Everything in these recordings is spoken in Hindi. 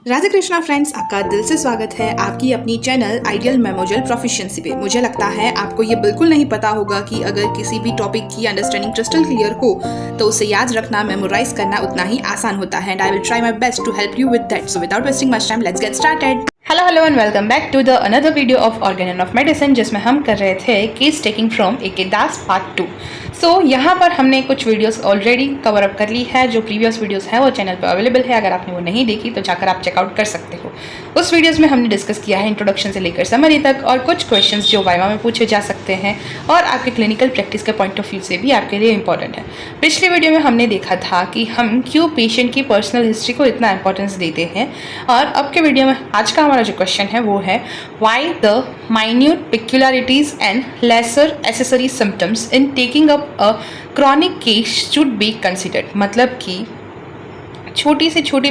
राधे कृष्णा फ्रेंड्स, आपका दिल से स्वागत है आपकी अपनी चैनल आइडियल मेमोरियल प्रोफिशिएंसी पे। मुझे लगता है आपको ये बिल्कुल नहीं पता होगा कि अगर किसी भी टॉपिक की अंडरस्टैंडिंग क्रिस्टल क्लियर हो तो उसे याद रखना, मेमोराइज करना उतना ही आसान होता है। And I will try my best to help you with that. So without wasting much time, let's get started. Hello and welcome back to the another video of organ and of medicine, जिसमें हम कर रहे थे case taking from A K. Das part 2। So यहाँ पर हमने कुछ वीडियोस ऑलरेडी कवर अप कर ली है। जो प्रीवियस वीडियोस है वो चैनल पर अवेलेबल है। अगर आपने वो नहीं देखी तो जाकर आप चेकआउट कर सकते हो। उस वीडियोस में हमने डिस्कस किया है इंट्रोडक्शन से लेकर समरी तक, और कुछ क्वेश्चंस जो वाइवा में पूछे जा सकते हैं और आपके क्लिनिकल प्रैक्टिस के पॉइंट ऑफ व्यू से भी आपके लिए इंपॉर्टेंट है। पिछले वीडियो में हमने देखा था कि हम क्यों पेशेंट की पर्सनल हिस्ट्री को इतना इंपॉर्टेंस देते हैं, और अब के वीडियो में आज का हमारा जो क्वेश्चन है वो है why the minute peculiarities and lesser accessory symptoms in taking up a chronic case should be considered. मतलब कि छोटी से छोटी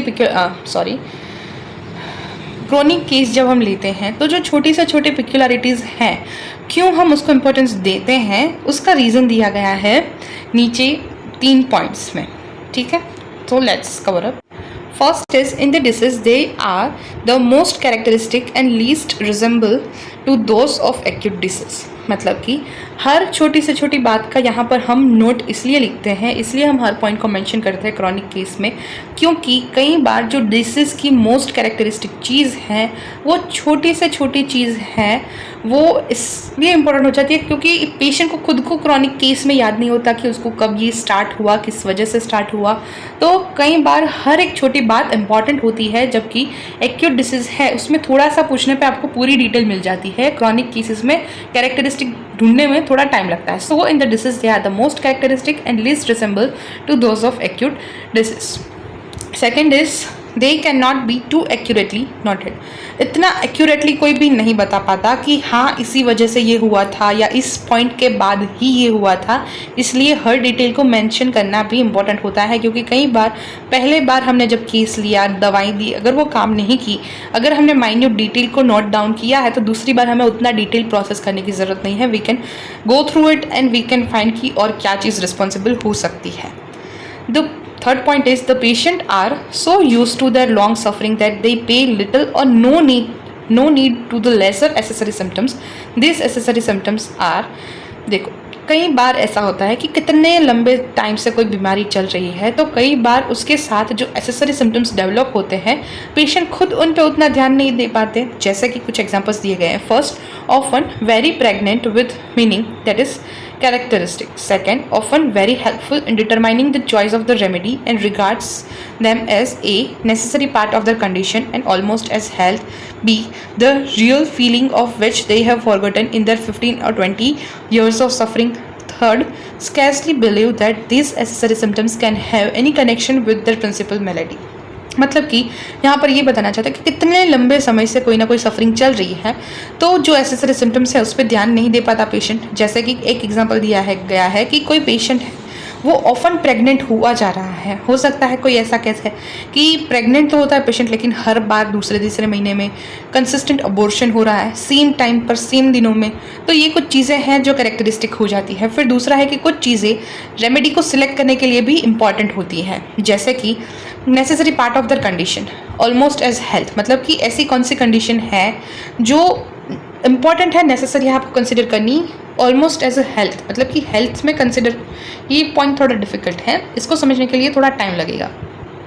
क्रॉनिक केस जब हम लेते हैं तो जो छोटी से छोटी पेक्युलरिटीज़ हैं, क्यों हम उसको इम्पोर्टेंस देते हैं, उसका रीज़न दिया गया है नीचे 3 पॉइंट्स में। ठीक है, तो let's cover up. First is, in the disease they are the most characteristic and least resemble to those of acute disease। मतलब कि हर छोटी से छोटी बात का यहाँ पर हम नोट इसलिए लिखते हैं, इसलिए हम हर पॉइंट को मेंशन करते हैं क्रॉनिक केस में, क्योंकि कई बार जो डिसीज़ की मोस्ट कैरेक्टरिस्टिक चीज़ है वो छोटी से छोटी चीज़ है, वो इसलिए इम्पोर्टेंट हो जाती है क्योंकि पेशेंट को खुद को क्रॉनिक केस में याद नहीं होता कि उसको कब ये स्टार्ट हुआ, किस वजह से स्टार्ट हुआ। तो कई बार हर एक छोटी बात इंपॉर्टेंट होती है, जबकि एक्यूट डिसीज़ है उसमें थोड़ा सा पूछने पे आपको पूरी डिटेल मिल जाती है। क्रॉनिक केसेस में कैरेक्टरिस्टिक ढूंढने में थोड़ा टाइम लगता है। So in the disease they are the most characteristic and least resemble to those of acute disease. Second is they can not be to accurately noted. इतना एक्यूरेटली कोई भी नहीं बता पाता कि हाँ इसी वजह से ये हुआ था या इस पॉइंट के बाद ही ये हुआ था, इसलिए हर डिटेल को मेंशन करना भी इम्पोर्टेंट होता है। क्योंकि कई बार पहले बार हमने जब केस लिया, दवाई दी, अगर वो काम नहीं की, अगर हमने माइन्यूट डिटेल को नोट डाउन किया है तो दूसरी बार हमें उतना डिटेल प्रोसेस करने की ज़रूरत नहीं है। We can go through it and we can find की और क्या चीज़ रिस्पॉन्सिबल हो सकती है। The third point is the patient are so used to their long suffering that they pay little or no need to the lesser accessory symptoms. These accessory symptoms are, देखो कई बार ऐसा होता है कि कितने लंबे टाइम से कोई बीमारी चल रही है तो कई बार उसके साथ जो एसेसरी सिम्टम्स डेवलप होते हैं पेशेंट खुद उन पे उतना ध्यान नहीं दे पाते। जैसे कि कुछ एग्जांपल्स दिए गए हैं। First, often very pregnant with meaning, that is characteristic. Second, often very helpful in determining the choice of the remedy and regards them as a necessary part of their condition and almost as health. B, the real feeling of which they have forgotten in their 15 or 20 years of suffering. Third, scarcely believe that these accessory symptoms can have any connection with their principal malady. मतलब कि यहाँ पर ये बताना चाहता है कि कितने लंबे समय से कोई ना कोई सफरिंग चल रही है तो जो एसेसरी सिम्टम्स है उस पर ध्यान नहीं दे पाता पेशेंट। जैसे कि एक एग्जांपल गया है कि कोई पेशेंट है वो ऑफन प्रेग्नेंट हुआ जा रहा है। हो सकता है कोई ऐसा केस है कि प्रेग्नेंट तो होता है पेशेंट, लेकिन हर बार दूसरे तीसरे महीने में कंसिस्टेंट अबॉर्शन हो रहा है, सेम टाइम पर सेम दिनों में। तो ये कुछ चीज़ें हैं जो कैरेक्टरिस्टिक हो जाती है। फिर दूसरा है कि कुछ चीज़ें रेमेडी को सिलेक्ट करने के लिए भी इंपॉर्टेंट होती हैं, जैसे कि necessary part of their condition almost as health. मतलब कि ऐसी कौन सी कंडीशन है जो इम्पॉर्टेंट है, नेसेसरी है आपको कंसिडर करनी, ऑलमोस्ट एज अ हेल्थ। मतलब कि हेल्थ में कंसिडर, ये पॉइंट थोड़ा डिफिकल्ट है, इसको समझने के लिए थोड़ा टाइम लगेगा।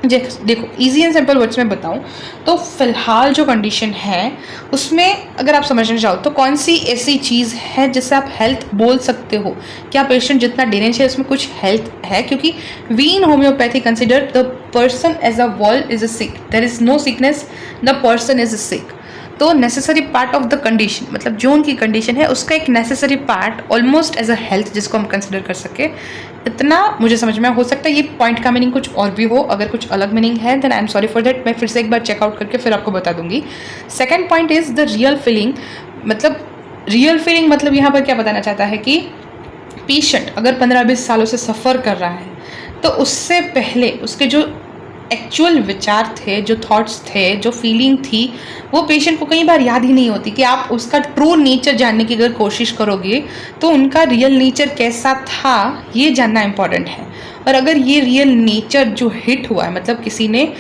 देखो इजी एंड सिंपल वर्ड्स में बताऊं तो फिलहाल जो कंडीशन है उसमें अगर आप समझना चाहो तो कौन सी ऐसी चीज़ है जिससे आप हेल्थ बोल सकते हो, क्या पेशेंट जितना डेरेंज है उसमें कुछ हेल्थ है। क्योंकि we in homoeopathy consider the person as a world is a sick, there is no sickness, the person is a sick. तो necessary part of the condition, मतलब जो उनकी कंडीशन है उसका एक necessary part almost as a health जिसको हम कंसिडर कर सके, इतना मुझे समझ में। हो सकता है ये पॉइंट का मीनिंग कुछ और भी हो, अगर कुछ अलग मीनिंग है then I am sorry for that. मैं फिर से एक बार चेकआउट करके फिर आपको बता दूंगी। Second point is the real feeling. मतलब यहाँ पर क्या बताना चाहता है कि पेशेंट अगर 15-20 सालों से सफ़र कर रहा है तो उससे पहले उसके जो एक्चुअल विचार थे, जो थॉट्स थे, जो फीलिंग थी, वो पेशेंट को कई बार याद ही नहीं होती। कि आप उसका ट्रू नेचर जानने की अगर कोशिश करोगे तो उनका रियल नेचर कैसा था ये जानना इम्पॉर्टेंट है। और अगर ये रियल नेचर जो हिट हुआ है, मतलब किसी ने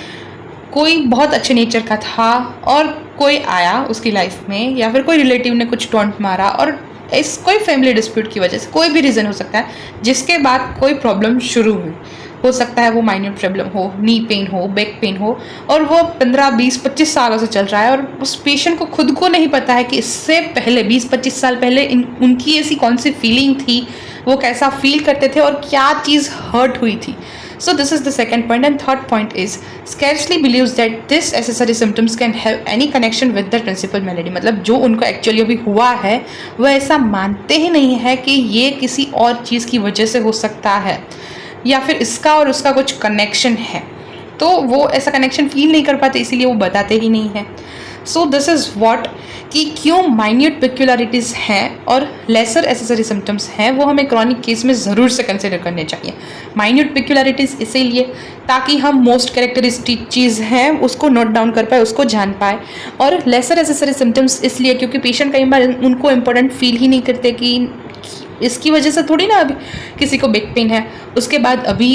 कोई बहुत अच्छे नेचर का था और कोई आया उसकी लाइफ में, या फिर कोई रिलेटिव ने कुछ टॉन्ट मारा, और इस कोई फैमिली डिस्प्यूट की वजह से, कोई भी रीज़न हो सकता है जिसके बाद कोई प्रॉब्लम शुरू हुई। हो सकता है वो माइन्यूट प्रॉब्लम हो, नी पेन हो, बैक पेन हो, और वो 15, 20, 25 सालों से चल रहा है, और उस पेशेंट को खुद को नहीं पता है कि इससे पहले 20-25 साल पहले उनकी ऐसी कौन सी फीलिंग थी, वो कैसा फील करते थे और क्या चीज़ हर्ट हुई थी। So this is the second point, and third point is scarcely believes that this accessory symptoms can have any connection with the principal malady। मतलब जो उनको एक्चुअली अभी हुआ है वो ऐसा मानते ही नहीं है कि ये किसी और चीज़ की वजह से हो सकता है, या फिर इसका और उसका कुछ कनेक्शन है, तो वो ऐसा कनेक्शन फील नहीं कर पाते, इसीलिए वो बताते ही नहीं है। सो दिस इज़ व्हाट कि क्यों माइन्यूट पिक्युलरिटीज़ हैं और लेसर एसेसरी सिम्टम्स हैं, वो हमें क्रॉनिक केस में ज़रूर से कंसिडर करने चाहिए। माइन्यूट पिक्युलरिटीज़ इसीलिए ताकि हम मोस्ट कैरेक्टरिस्टिक चीज़ हैं उसको नोट डाउन कर पाए, उसको जान पाए, और लेसर एसेसरी सिम्टम्स इसलिए क्योंकि पेशेंट कई बार उनको इम्पोर्टेंट फील ही नहीं करते कि इसकी वजह से थोड़ी ना अभी किसी को बैक पेन है, उसके बाद अभी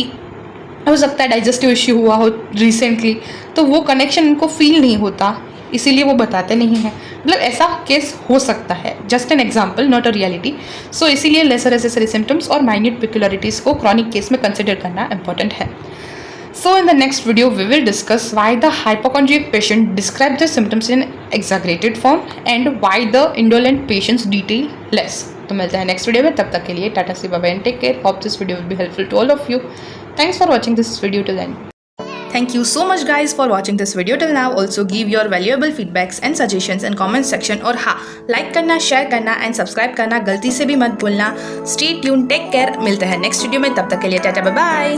हो सकता है डाइजेस्टिव इश्यू हुआ हो रिसेंटली, तो वो कनेक्शन उनको फील नहीं होता, इसीलिए वो बताते नहीं हैं। मतलब ऐसा केस हो सकता है, just an example, not a reality. So इसीलिए लेसर एसेसरी सिम्टम्स और माइन्यूट पिक्युलरिटीज़ को क्रॉनिक केस में कंसिडर करना इंपॉर्टेंट है। So in the next video we will discuss why the hypochondriac patient describe the symptoms in exaggerated form and why the indolent patients detail less। तो मिलते हैं नेक्स्ट वीडियो में, तब तक के लिए tata see bye bye and take care. Hope this video will be helpful to all of you. Thanks for watching this video till end। Thank you so much guys for watching this video till now। Also give your valuable feedbacks and suggestions in comment section, और हाँ, like करना, share करना and subscribe करना गलती से भी मत भूलना। Stay tuned, take care। मिलते हैं नेक्स्ट वीडियो में, तब तक के लिए टाटा बाय बाय।